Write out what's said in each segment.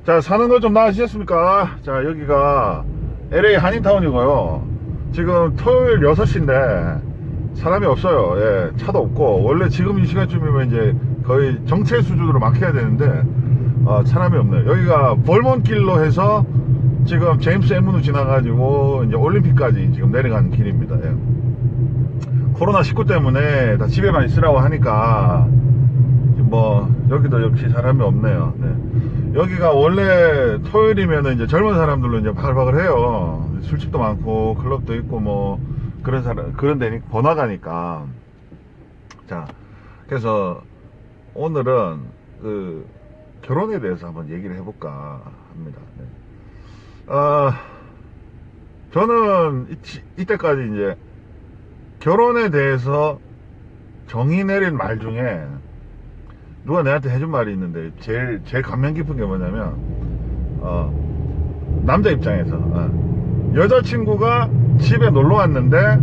자, 사는 거 좀 나아지셨습니까? 자, 여기가 LA 한인타운이고요. 지금 토요일 6시인데 사람이 없어요. 예, 차도 없고. 원래 지금 이 시간쯤이면 이제 거의 정체 수준으로 막혀야 되는데 사람이 없네요. 여기가 벌몬길로 해서 지금 제임스 애무누 지나가지고 이제 올림픽까지 지금 내려가는 길입니다. 예. 코로나19 때문에 다 집에만 있으라고 하니까 뭐 여기도 역시 사람이 없네요. 네. 여기가 원래 토요일이면 이제 젊은 사람들로 이제 바글바글 해요. 술집도 많고 클럽도 있고 뭐 그런 데니 번화가니까. 자, 그래서 오늘은 그 결혼에 대해서 한번 얘기를 해볼까 합니다. 네. 저는 이때까지 이제 결혼에 대해서 정의 내린 말 중에 누가 내한테 해준 말이 있는데 제일 감명 깊은 게 뭐냐면 남자 입장에서 여자친구가 집에 놀러 왔는데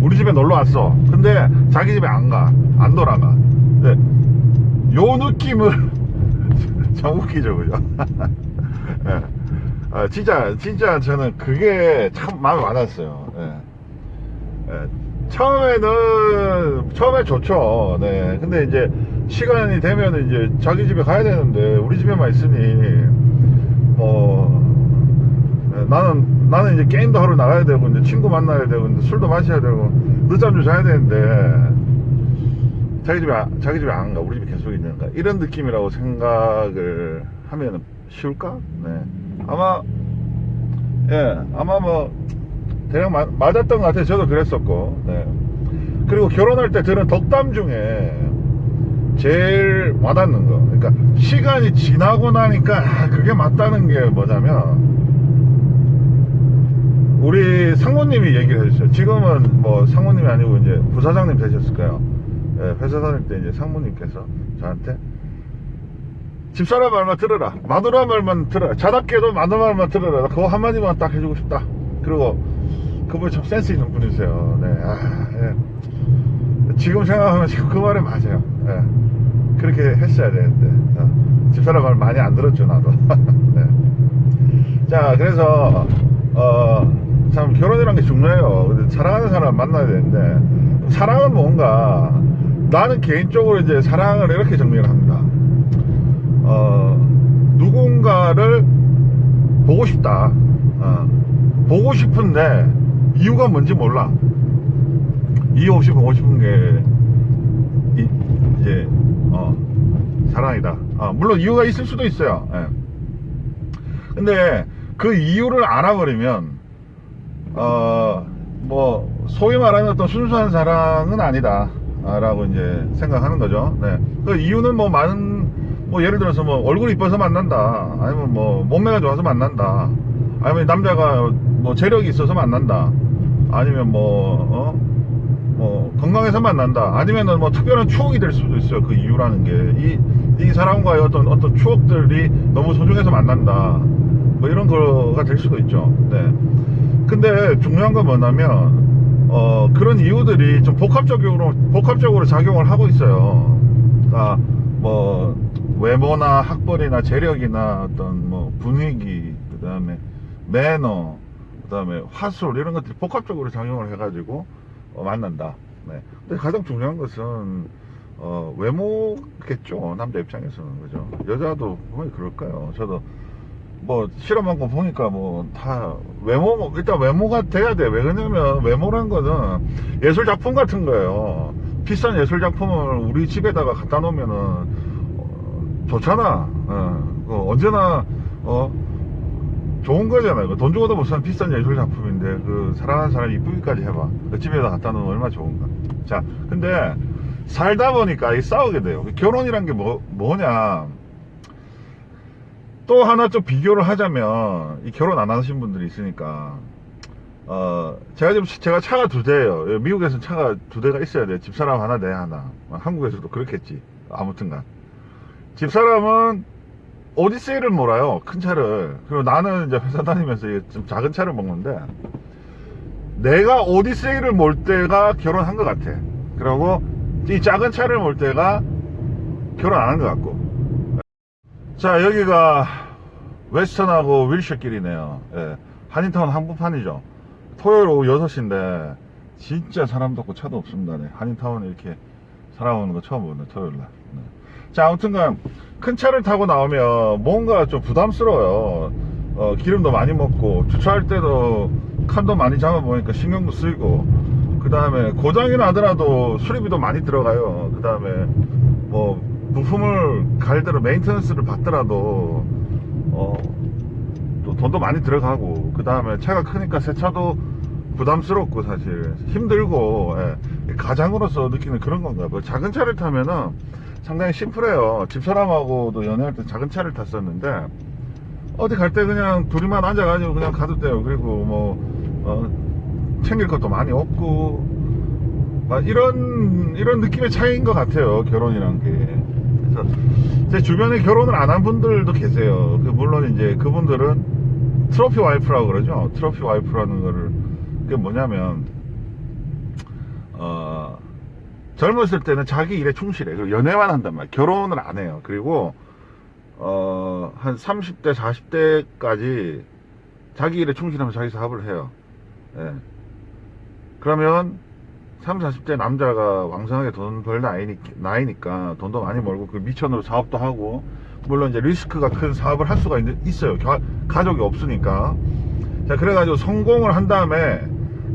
우리 집에 놀러 왔어. 근데 자기 집에 안 돌아가. 네. 요 느낌을 참 웃기죠, 그죠? 네. 진짜 저는 그게 참 마음에 와닿았어요. 네. 네. 처음에 좋죠. 네. 근데 이제 시간이 되면 이제 자기 집에 가야 되는데 우리 집에만 있으니 나는 이제 게임도 하러 나가야 되고 이제 친구 만나야 되고 이제 술도 마셔야 되고 늦잠 좀 자야 되는데 자기 집에 안 가. 우리 집에 계속 있는가. 이런 느낌이라고 생각을 하면 쉬울까? 네. 아마 뭐 대략 맞았던 것 같아요. 저도 그랬었고. 네. 그리고 결혼할 때 들은 덕담 중에 제일 와닿는 거, 그러니까 시간이 지나고 나니까 그게 맞다는 게 뭐냐면, 우리 상무님이 얘기를 해주셨어요. 지금은 뭐 상무님이 아니고 이제 부사장님 되셨을 거예요. 예, 회사 다닐 때 이제 상무님께서 저한테 집사람 말만 들어라, 마누라 말만 들어라, 자답게도 마누라 말만 들어라, 그거 한마디만 딱 해주고 싶다. 그리고 그분이 참 센스 있는 분이세요. 네. 예. 지금 생각하면 지금 그 말이 맞아요. 예. 그렇게 했어야 되는데 집사람 말 많이 안 들었죠, 나도. 네. 자, 그래서 참 결혼이란 게 중요해요. 사랑하는 사람 만나야 되는데, 사랑은 뭔가, 나는 개인적으로 이제 사랑을 이렇게 정리를 합니다. 누군가를 보고 싶다. 보고 싶은데 이유가 뭔지 몰라. 이유 없이 보고 싶은 게 이제 사랑이다. 물론 이유가 있을 수도 있어요. 예. 근데 그 이유를 알아버리면 뭐 소위 말하는 어떤 순수한 사랑은 아니다 라고 이제 생각하는 거죠. 네. 그 이유는 뭐 예를 들어서 뭐 얼굴이 이뻐서 만난다, 아니면 뭐 몸매가 좋아서 만난다, 아니면 남자가 뭐 재력이 있어서 만난다, 아니면 뭐 건강해서 만난다, 아니면은 뭐 특별한 추억이 될 수도 있어요. 그 이유라는 게 이 사람과의 어떤 추억들이 너무 소중해서 만난다, 뭐 이런 거가 될 수도 있죠. 네. 근데 중요한 건 뭐냐면 그런 이유들이 좀 복합적으로 작용을 하고 있어요. 그러니까 뭐 외모나 학벌이나 재력이나 어떤 뭐 분위기, 그 다음에 매너, 그 다음에 화술, 이런 것들이 복합적으로 작용을 해가지고 만난다. 네. 근데 가장 중요한 것은 외모겠죠, 남자 입장에서는. 그죠? 여자도 분명히 그럴까요? 저도 뭐 실험한 거 보니까 뭐 다 일단 외모가 돼야 돼. 왜 그러냐면 외모란 거는 예술 작품 같은 거예요. 비싼 예술 작품을 우리 집에다가 갖다 놓으면은 좋잖아. 언제나 좋은 거잖아요. 돈 주고도 못 사는 비싼 예술 작품인데 그 사랑하는 사람이 이쁘기까지 해봐. 그 집에다 갖다 놓으면 얼마나 좋은가. 자, 근데 살다 보니까 싸우게 돼요. 결혼이란 게 뭐냐, 또 하나 좀 비교를 하자면, 이 결혼 안 하신 분들이 있으니까, 제가 차가 2대예요. 미국에서는 차가 2대가 있어야 돼. 집사람 하나, 내 하나. 한국에서도 그렇겠지. 아무튼간. 집사람은 오디세이를 몰아요. 큰 차를. 그리고 나는 이제 회사 다니면서 좀 작은 차를 먹는데, 내가 오디세이를 몰 때가 결혼한 것 같아. 그리고 이 작은 차를 몰 때가 결혼 안 한 것 같고. 자, 여기가 웨스턴하고 윌셔길이네요. 예. 한인타운 한복판이죠. 토요일 오후 6시인데 진짜 사람도 없고 차도 없습니다. 네. 한인타운에 이렇게 사람 오는 거 처음 보네, 토요일날. 네. 자, 아무튼간 큰 차를 타고 나오면 뭔가 좀 부담스러워요. 기름도 많이 먹고 주차할 때도 칸도 많이 잡아보니까 신경도 쓰이고, 그 다음에 고장이 나더라도 수리비도 많이 들어가요. 그 다음에 뭐 부품을 갈대로 메인테넌스를 받더라도 또 돈도 많이 들어가고, 그 다음에 차가 크니까 세차도 부담스럽고 사실 힘들고, 예, 가장으로서 느끼는 그런 건가요. 뭐 작은 차를 타면은 상당히 심플해요. 집사람하고도 연애할 때 작은 차를 탔었는데 어디 갈 때 그냥 둘이만 앉아가지고 그냥 가도 돼요. 그리고 뭐 챙길 것도 많이 없고, 막 이런 느낌의 차이인 것 같아요, 결혼이란 게. 그래서 제 주변에 결혼을 안 한 분들도 계세요. 물론 이제 그분들은 트로피 와이프라고 그러죠. 트로피 와이프라는 거를, 그게 뭐냐면 젊었을 때는 자기 일에 충실해. 그리고 연애만 한단 말이야. 결혼을 안 해요. 그리고 한 30대 40대까지 자기 일에 충실하면 자기 사업을 해요. 예. 그러면 30, 40대 남자가 왕성하게 돈 벌 나이니까 돈도 많이 벌고 그 미천으로 사업도 하고, 물론 이제 리스크가 큰 사업을 할 수가 있어요. 가족이 없으니까. 자, 그래가지고 성공을 한 다음에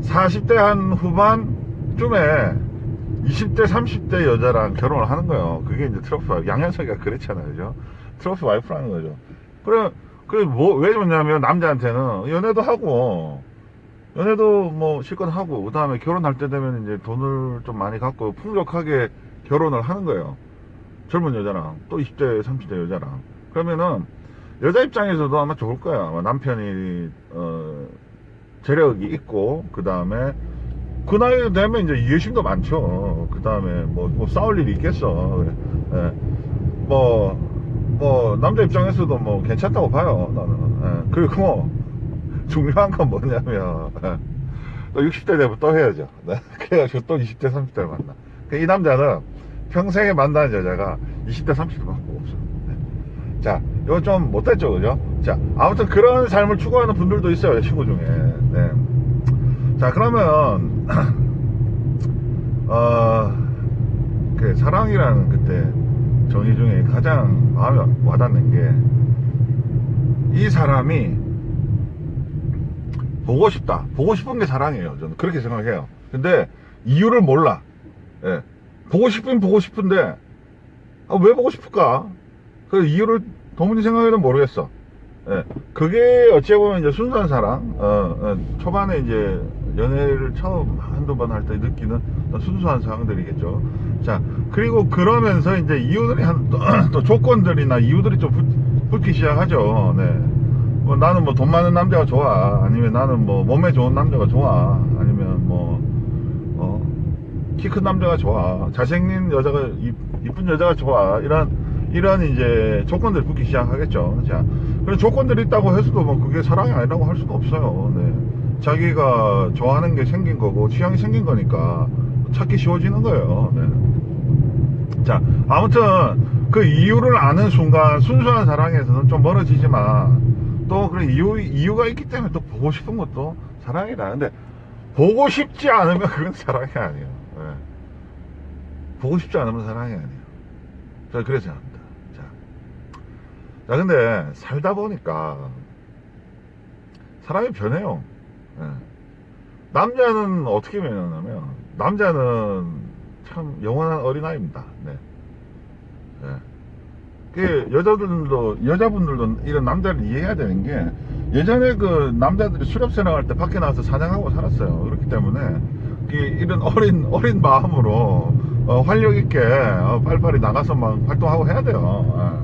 40대 한 후반쯤에 20대 30대 여자랑 결혼을 하는 거예요. 그게 이제 트로피 와이프. 양현석이가 그랬잖아요, 그죠? 트로피 와이프라는 거죠. 그래 왜 좋냐면 남자한테는 연애도 뭐 실컷 하고, 그 다음에 결혼할 때 되면 이제 돈을 좀 많이 갖고 풍족하게 결혼을 하는 거예요. 젊은 여자랑, 또 20대 30대 여자랑. 그러면은 여자 입장에서도 아마 좋을 거야. 아마 남편이 재력이 있고, 그 다음에 그 나이 되면 이제 이해심도 많죠. 그 다음에 뭐 싸울 일이 있겠어. 예. 뭐 남자 입장에서도 뭐 괜찮다고 봐요, 나는. 예. 그리고 뭐 중요한 건 뭐냐면, 예, 또 60대 되면 또 해야죠. 네. 그래가지고 또 20대 30대를 만나. 이 남자는 평생에 만나는 여자가 20대 30대밖에 없어요. 네. 자, 이거 좀 못됐죠, 그죠? 자, 아무튼 그런 삶을 추구하는 분들도 있어요, 친구 중에. 네. 자, 그러면 그 사랑이라는 그때 정의 중에 가장 마음에 와닿는 게, 이 사람이 보고 싶은 게 사랑이에요. 저는 그렇게 생각해요. 근데 이유를 몰라. 예. 보고 싶은데 왜 보고 싶을까? 그 이유를 도무지 생각해도 모르겠어. 예. 그게 어찌 보면 이제 순수한 사랑, 초반에 이제 연애를 처음 한두 번 할 때 느끼는 순수한 사랑들이겠죠. 자, 그리고 그러면서 이제 이유들이 또 조건들이나 이유들이 좀 붙기 시작하죠. 네. 뭐 나는 뭐 돈 많은 남자가 좋아. 아니면 나는 뭐 몸에 좋은 남자가 좋아. 아니면 뭐 키 큰 남자가 좋아. 잘생긴 여자가, 이쁜 여자가 좋아. 이런 이제 조건들이 붙기 시작하겠죠. 자, 그런 조건들이 있다고 해서도 뭐 그게 사랑이 아니라고 할 수도 없어요. 네. 자기가 좋아하는 게 생긴 거고 취향이 생긴 거니까 찾기 쉬워지는 거예요. 네. 자, 아무튼 그 이유를 아는 순간 순수한 사랑에서는 좀 멀어지지만, 또 그런 이유가 있기 때문에 또 보고 싶은 것도 사랑이다. 근데 보고 싶지 않으면 그건 사랑이 아니에요. 네. 보고 싶지 않으면 사랑이 아니에요. 저는 그래서 생각합니다. 자, 근데 살다 보니까 사람이 변해요. 예. 남자는 어떻게 변하냐면, 남자는 참 영원한 어린아이입니다. 네. 예. 그 여자분들도 이런 남자를 이해해야 되는 게, 예전에 그 남자들이 수렵생활할 때 밖에 나가서 사냥하고 살았어요. 그렇기 때문에 이런 어린 마음으로 활력 있게 빨리빨리 나가서 막 활동하고 해야 돼요.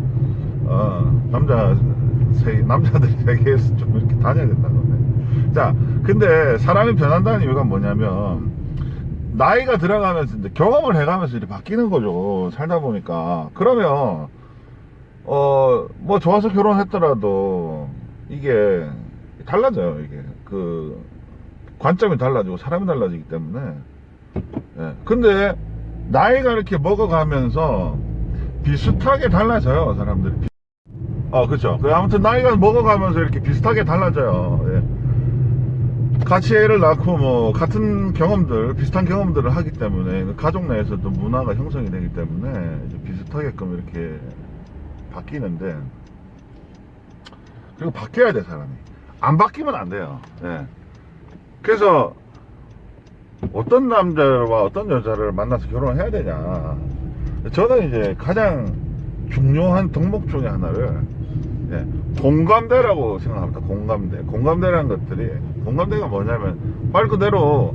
남자들이 세계에서 좀 이렇게 다녀야 된다고. 네. 자, 근데 사람이 변한다는 이유가 뭐냐면, 나이가 들어가면서 이제 경험을 해가면서 이렇게 바뀌는 거죠. 살다 보니까. 그러면 뭐 좋아서 결혼했더라도 이게 달라져요. 이게 그 관점이 달라지고 사람이 달라지기 때문에. 예. 근데 나이가 이렇게 먹어가면서 비슷하게 달라져요, 사람들이. 그렇죠. 아무튼 나이가 먹어가면서 이렇게 비슷하게 달라져요. 예. 같이 애를 낳고 뭐 같은 경험들, 비슷한 경험들을 하기 때문에 가족 내에서도 문화가 형성이 되기 때문에 이제 비슷하게끔 이렇게 바뀌는데, 그리고 바뀌어야 돼, 사람이. 안 바뀌면 안 돼요. 예. 그래서 어떤 남자와 어떤 여자를 만나서 결혼을 해야 되냐. 저는 이제 가장 중요한 덕목 중에 하나를, 예, 공감대라고 생각합니다. 공감대라는 것들이, 공감대가 뭐냐면 말 그대로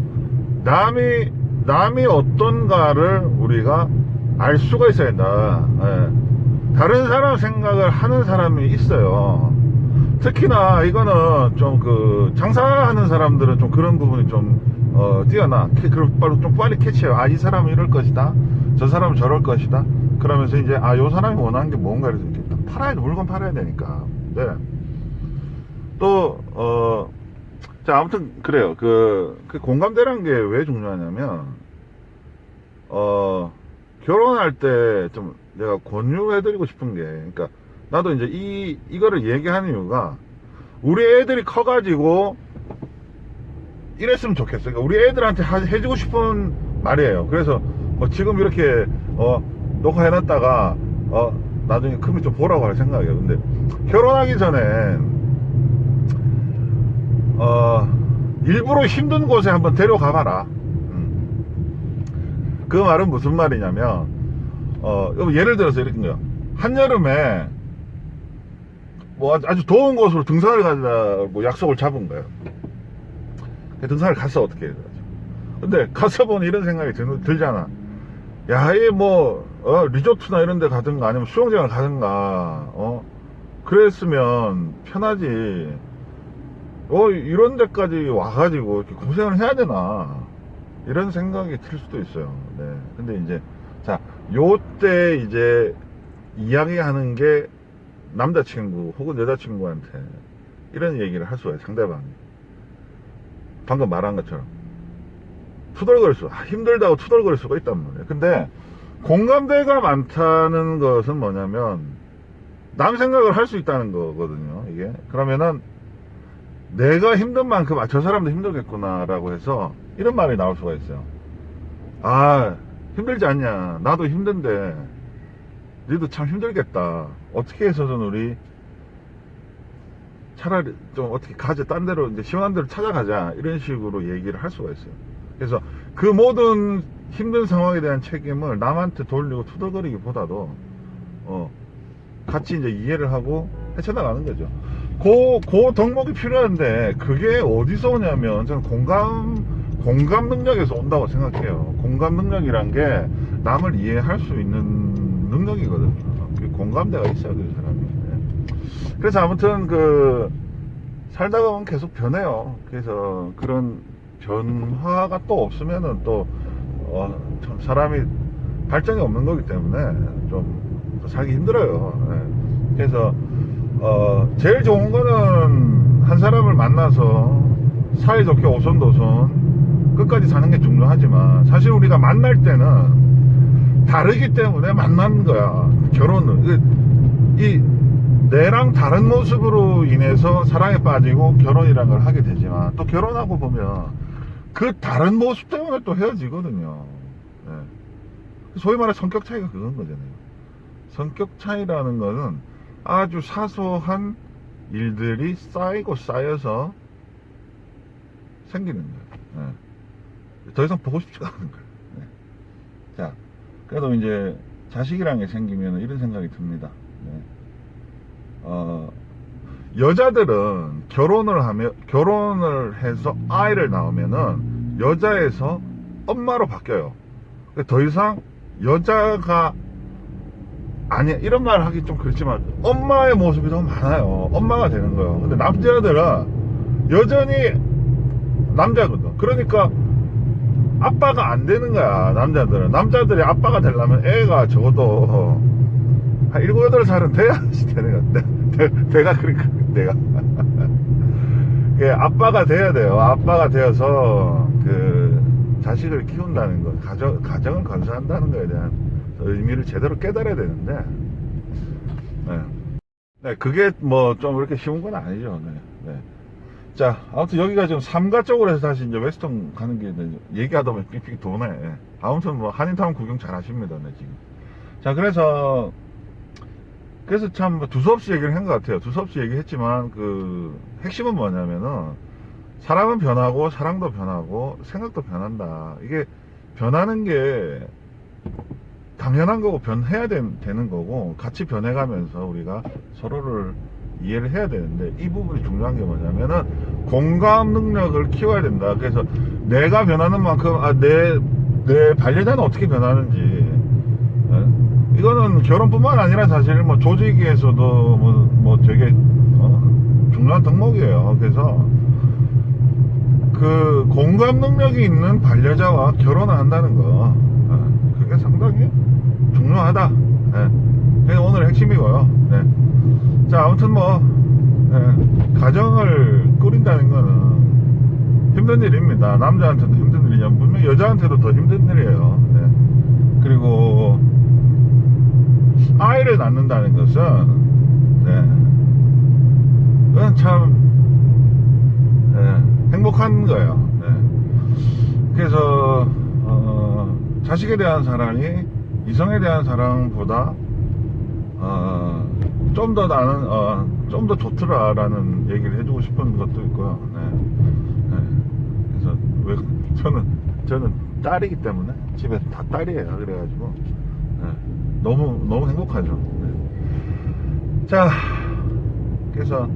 남이 어떤가를 우리가 알 수가 있어야 된다. 예. 다른 사람 생각을 하는 사람이 있어요. 특히나 이거는 좀 장사하는 사람들은 좀 그런 부분이 좀 뛰어나. 그럼 좀 빨리 캐치해요. 아, 이 사람은 이럴 것이다, 저 사람은 저럴 것이다. 그러면서 이제 요 사람이 원하는 게 뭔가 이렇게 딱 팔아야 돼. 물건 팔아야 되니까. 네. 또 자, 아무튼 그래요. 그 공감대라는 게 왜 중요하냐면 결혼할 때 좀 내가 권유해드리고 싶은 게, 그러니까 나도 이제 이거를 얘기하는 이유가, 우리 애들이 커가지고 이랬으면 좋겠어요. 그러니까 우리 애들한테 해주고 싶은 말이에요. 그래서 지금 이렇게 녹화해놨다가 나중에 크면 좀 보라고 할 생각이에요. 근데 결혼하기 전에 일부러 힘든 곳에 한번 데려가 봐라. 그 말은 무슨 말이냐면, 예를 들어서 이렇게 거요. 한여름에 뭐 아주 더운 곳으로 등산을 가자고 약속을 잡은 거예요. 등산을 갔어. 어떻게 해야 되죠? 근데 가서 보니 이런 생각이 들잖아. 야, 이 리조트나 이런 데 가든가 아니면 수영장을 가든가 그랬으면 편하지. 이런 데까지 와가지고 이렇게 고생을 해야 되나, 이런 생각이 들 수도 있어요. 네. 근데 이제, 자, 요때 이제 이야기하는 게 남자친구 혹은 여자친구한테 이런 얘기를 할 수가 있어요. 상대방이. 방금 말한 것처럼. 힘들다고 투덜거릴 수가 있단 말이에요. 근데 공감대가 많다는 것은 뭐냐면, 남 생각을 할 수 있다는 거거든요, 이게. 그러면은, 내가 힘든 만큼 저 사람도 힘들겠구나라고 해서 이런 말이 나올 수가 있어요. 아, 힘들지 않냐, 나도 힘든데 너도 참 힘들겠다, 어떻게 해서든 우리 차라리 좀 어떻게 가자, 딴 데로 이제 시원한 데로 찾아가자, 이런 식으로 얘기를 할 수가 있어요. 그래서 그 모든 힘든 상황에 대한 책임을 남한테 돌리고 투덜거리기보다도 같이 이제 이해를 하고 헤쳐나가는 거죠. 그 덕목이 필요한데, 그게 어디서 오냐면 저는 공감 능력에서 온다고 생각해요. 공감 능력이란 게 남을 이해할 수 있는 능력이거든요. 공감대가 있어야 돼요, 사람이. 그래서 아무튼 살다가 보면 계속 변해요. 그래서 그런 변화가 또 없으면은 참 사람이 발전이 없는 거기 때문에 좀 살기 힘들어요. 그래서 제일 좋은 거는 한 사람을 만나서 사이좋게 오손도손 끝까지 사는 게 중요하지만, 사실 우리가 만날 때는 다르기 때문에 만나는 거야. 결혼을, 내랑 다른 모습으로 인해서 사랑에 빠지고 결혼이라는 걸 하게 되지만, 또 결혼하고 보면 그 다른 모습 때문에 또 헤어지거든요. 네. 소위 말해 성격 차이가 그건 거잖아요. 성격 차이라는 거는 아주 사소한 일들이 쌓이고 쌓여서 생기는 거예요. 네. 더 이상 보고 싶지가 않은 거예요. 네. 자, 그래도 이제 자식이라는 게 생기면 이런 생각이 듭니다. 네. 여자들은 결혼을 해서 아이를 낳으면은 여자에서 엄마로 바뀌어요. 더 이상 여자가 아니, 이런 말 하기 좀 그렇지만 엄마의 모습이 너무 많아요. 엄마가 되는 거예요. 근데 남자들은 여전히 남자거든. 그러니까 아빠가 안 되는 거야. 남자들이 아빠가 되려면 애가 적어도 한 7, 8살은 돼야지 되는 거야. 내가 그러니까 내가 아빠가 돼야 돼요. 아빠가 되어서 자식을 키운다는 것, 가정을 건설한다는 것에 대한 의미를 제대로 깨달아야 되는데, 네. 네, 그게 뭐 좀 이렇게 쉬운 건 아니죠. 네. 네. 자, 아무튼 여기가 지금 삼가 쪽으로 해서 다시 이제 웨스턴 가는 게 얘기하다 보면 삑삑 도네. 예. 아무튼 뭐 한인타운 구경 잘 하십니다. 네, 지금. 자, 그래서 참 두서없이 얘기를 한 것 같아요. 두서없이 얘기했지만 그 핵심은 뭐냐면은 사람은 변하고 사랑도 변하고 생각도 변한다. 이게 변하는 게 당연한 거고 변해야 되는 거고 같이 변해가면서 우리가 서로를 이해를 해야 되는데 이 부분이 중요한 게 뭐냐면은 공감 능력을 키워야 된다. 그래서 내가 변하는 만큼 내 반려자는 어떻게 변하는지 이거는 결혼뿐만 아니라 사실 뭐 조직에서도 뭐 되게 중요한 덕목이에요. 그래서 그 공감 능력이 있는 반려자와 결혼을 한다는 거 그게 상당히 중요하다. 그게 오늘 핵심이고요. 자, 아무튼 뭐 가정을 꾸린다는 거는 힘든 일입니다. 남자한테도 힘든 일이냐 분명 여자한테도 더 힘든 일이에요. 그리고 아이를 낳는다는 것은 그건 참 행복한 거예요. 그래서 자식에 대한 사랑이 이성에 대한 사랑보다 좀 더 나는 좀 더 좋더라라는 얘기를 해주고 싶은 것도 있고요. 그래서 왜 저는 딸이기 때문에 집에 다 딸이에요. 그래가지고 너무 행복하죠. 자, 그래서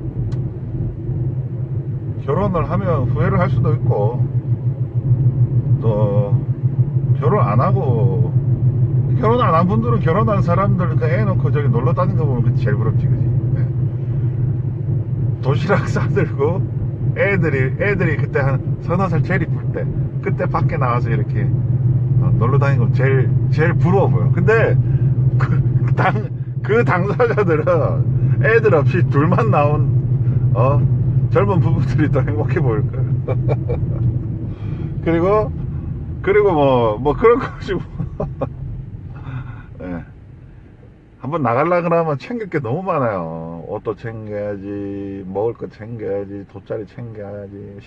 결혼을 하면 후회를 할 수도 있고 또 결혼 안 한 분들은 결혼한 사람들 그 애 놓고 저기 놀러 다니는 거 보면 그게 제일 부럽지, 그지? 도시락 싸들고 애들이 그때 한 서너 살 제일 이쁠 때 그때 밖에 나와서 이렇게 놀러 다니는 거 제일 부러워 보여. 근데 그 당사자들은 애들 없이 둘만 나온 젊은 부부들이 더 행복해 보일 거야. 그리고 뭐 그런 거지 뭐. 한번 나가려 그러면 챙길 게 너무 많아요. 옷도 챙겨야지, 먹을 거 챙겨야지, 돗자리 챙겨야지,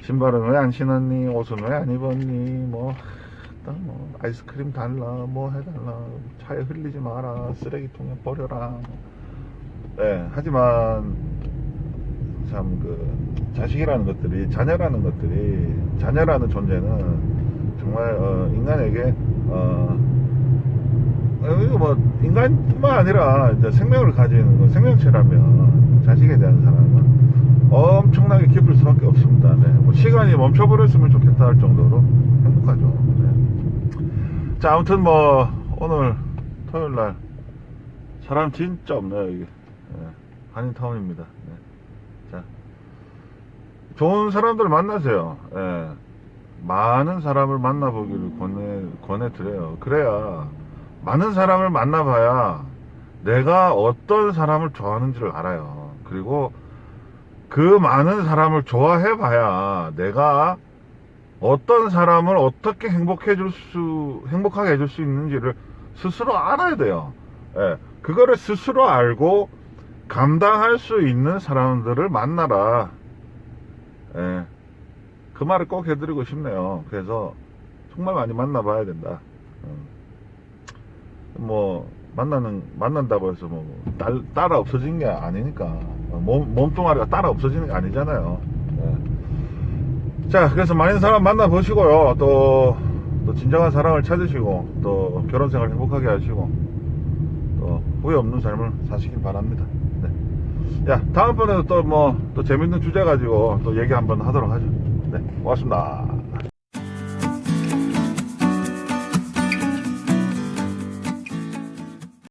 신발은 왜 안 신었니? 옷은 왜 안 입었니? 뭐 아이스크림 달라, 뭐 해달라, 차에 흘리지 마라, 쓰레기통에 버려라. 하지만 참 자식이라는 것들이, 자녀라는 존재는 정말 인간에게 이거 뭐 인간뿐만 아니라 이제 생명을 가지는 생명체라면 자식에 대한 사랑은 엄청나게 깊을 수밖에 없습니다. 뭐 시간이 멈춰버렸으면 좋겠다 할 정도로 행복하죠. 자, 아무튼 뭐 오늘 토요일날 사람 진짜 없네요. 이게 한인타운입니다. 자, 좋은 사람들 만나세요. 많은 사람을 만나보기를 권해드려요. 그래야 많은 사람을 만나봐야 내가 어떤 사람을 좋아하는지를 알아요. 그리고 그 많은 사람을 좋아해봐야 내가 어떤 사람을 어떻게 행복하게 해줄 수 있는지를 스스로 알아야 돼요. 그거를 스스로 알고 감당할 수 있는 사람들을 만나라. 그 말을 꼭 해드리고 싶네요. 그래서 정말 많이 만나봐야 된다. 뭐 만난다고 해서 뭐 따라 없어진 게 아니니까, 몸뚱아리가 따라 없어지는 게 아니잖아요. 자, 그래서 많은 사람 만나보시고요. 또 진정한 사랑을 찾으시고 또 결혼생활 행복하게 하시고 또 후회 없는 삶을 사시길 바랍니다. 야, 다음번에도 또 재밌는 주제 가지고 또 얘기 한번 하도록 하죠. 고맙습니다.